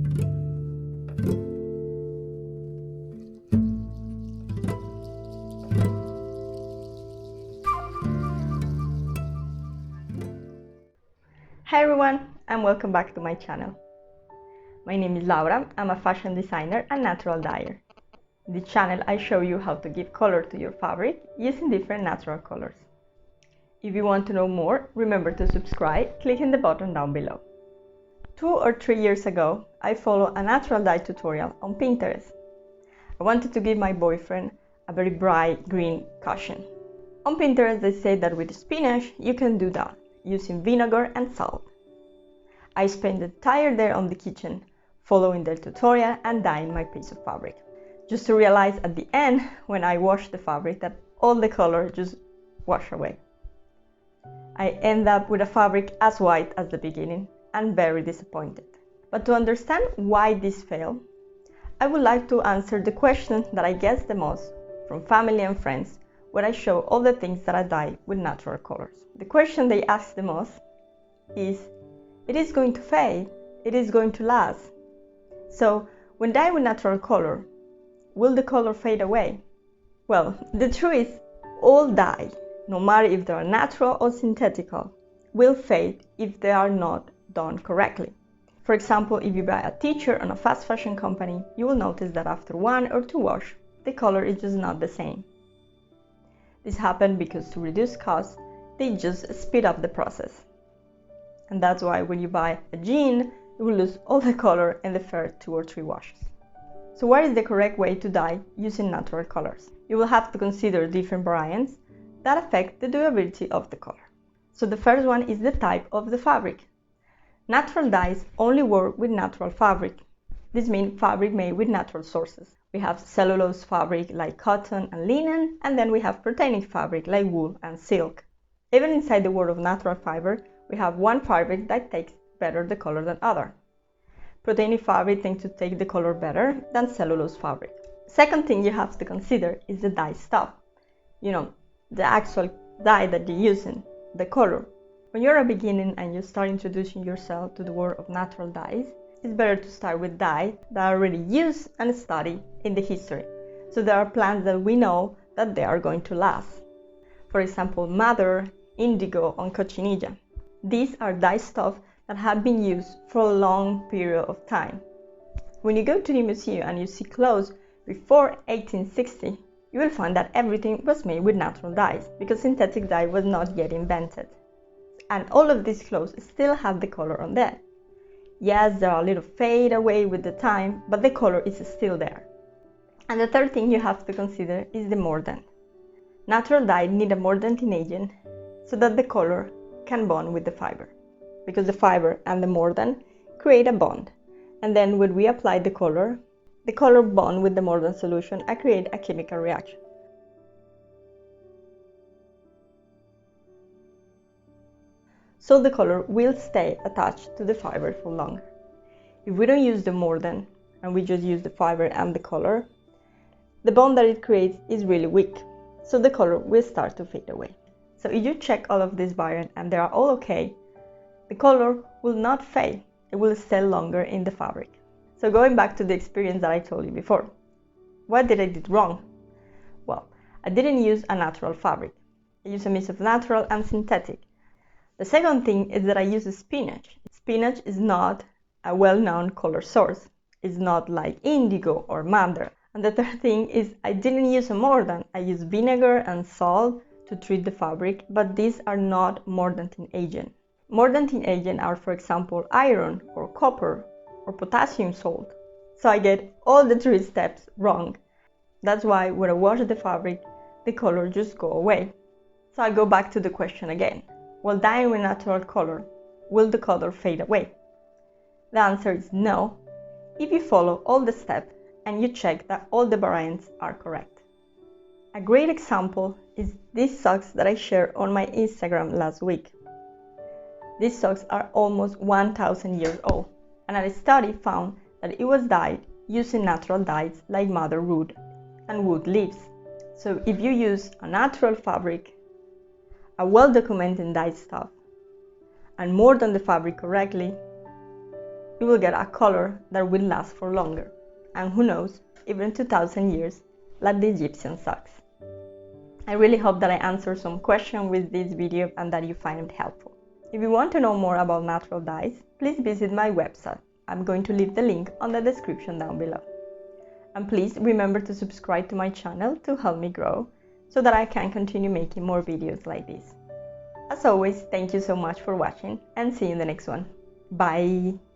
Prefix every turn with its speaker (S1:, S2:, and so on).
S1: Hi everyone, and welcome back to my channel. My name is Laura, I'm a fashion designer and natural dyer. In this channel I show you how to give color to your fabric using different natural colors. If you want to know more, remember to subscribe, clicking the button down below. 2 or 3 years ago, I followed a natural dye tutorial on Pinterest. I wanted to give my boyfriend a very bright green cushion. On Pinterest they say that with spinach you can do that, using vinegar and salt. I spent the entire day on the kitchen, following their tutorial and dyeing my piece of fabric. Just to realize at the end, when I washed the fabric, that all the color just washed away. I end up with a fabric as white as the beginning and very disappointed. But to understand why this failed, I would like to answer the question that I get the most from family and friends when I show all the things that I dye with natural colors. The question they ask the most is, it is going to fade, it is going to last. So when dye with natural color, will the color fade away? Well, the truth is, all dye, no matter if they are natural or synthetical, will fade if they are not done correctly. For example, if you buy a t-shirt on a fast fashion company, you will notice that after 1 or 2 wash, the color is just not the same. This happened because to reduce costs, they just speed up the process. And that's why when you buy a jean, you will lose all the color in the first 2 or 3 washes. So what is the correct way to dye using natural colors? You will have to consider different variants that affect the durability of the color. So the first one is the type of the fabric. Natural dyes only work with natural fabric. This means fabric made with natural sources. We have cellulose fabric like cotton and linen, and then we have proteined fabric like wool and silk. Even inside the world of natural fiber, we have one fabric that takes better the color than other. Proteined fabric tends to take the color better than cellulose fabric. Second thing you have to consider is the dye stuff. The actual dye that you're using, the color. When you're a beginner and you start introducing yourself to the world of natural dyes, it's better to start with dye that are already used and studied in the history. So there are plants that we know that they are going to last. For example, madder, indigo, and cochinilla. These are dye stuff that have been used for a long period of time. When you go to the museum and you see clothes before 1860, you will find that everything was made with natural dyes because synthetic dye was not yet invented. And all of these clothes still have the color on them. Yes, they are a little fade away with the time, but the color is still there. And the third thing you have to consider is the mordant. Natural dye need a mordanting agent so that the color can bond with the fiber, because the fiber and the mordant create a bond, and then when we apply the color bond with the mordant solution and create a chemical reaction. So the color will stay attached to the fiber for longer. If we don't use the mordant and we just use the fiber and the color, the bond that it creates is really weak, so the color will start to fade away. So if you check all of these variants and they are all okay, the color will not fade, it will stay longer in the fabric. So going back to the experience that I told you before, what did I do wrong? Well, I didn't use a natural fabric. I used a mix of natural and synthetic. The second thing is that I use spinach. Spinach is not a well-known color source. It's not like indigo or madder. And the third thing is I didn't use a mordant. I used vinegar and salt to treat the fabric, but these are not mordanting agents. Mordanting agents are, for example, iron or copper or potassium salt. So I get all the 3 steps wrong. That's why when I wash the fabric, the color just go away. So I go back to the question again. While dyeing with natural color, will the color fade away? The answer is no, if you follow all the steps and you check that all the variants are correct. A great example is these socks that I shared on my Instagram last week. These socks are almost 1,000 years old, and a study found that it was dyed using natural dyes like madder root and wood leaves. So if you use a natural fabric, a well-documented dye stuff, and mordant the fabric correctly, you will get a color that will last for longer, and who knows, even 2000 years, like the Egyptian socks. I really hope that I answered some questions with this video and that you find it helpful. If you want to know more about natural dyes, please visit my website. I'm going to leave the link on the description down below. And please remember to subscribe to my channel to help me grow, so that I can continue making more videos like this. As always, thank you so much for watching and see you in the next one. Bye!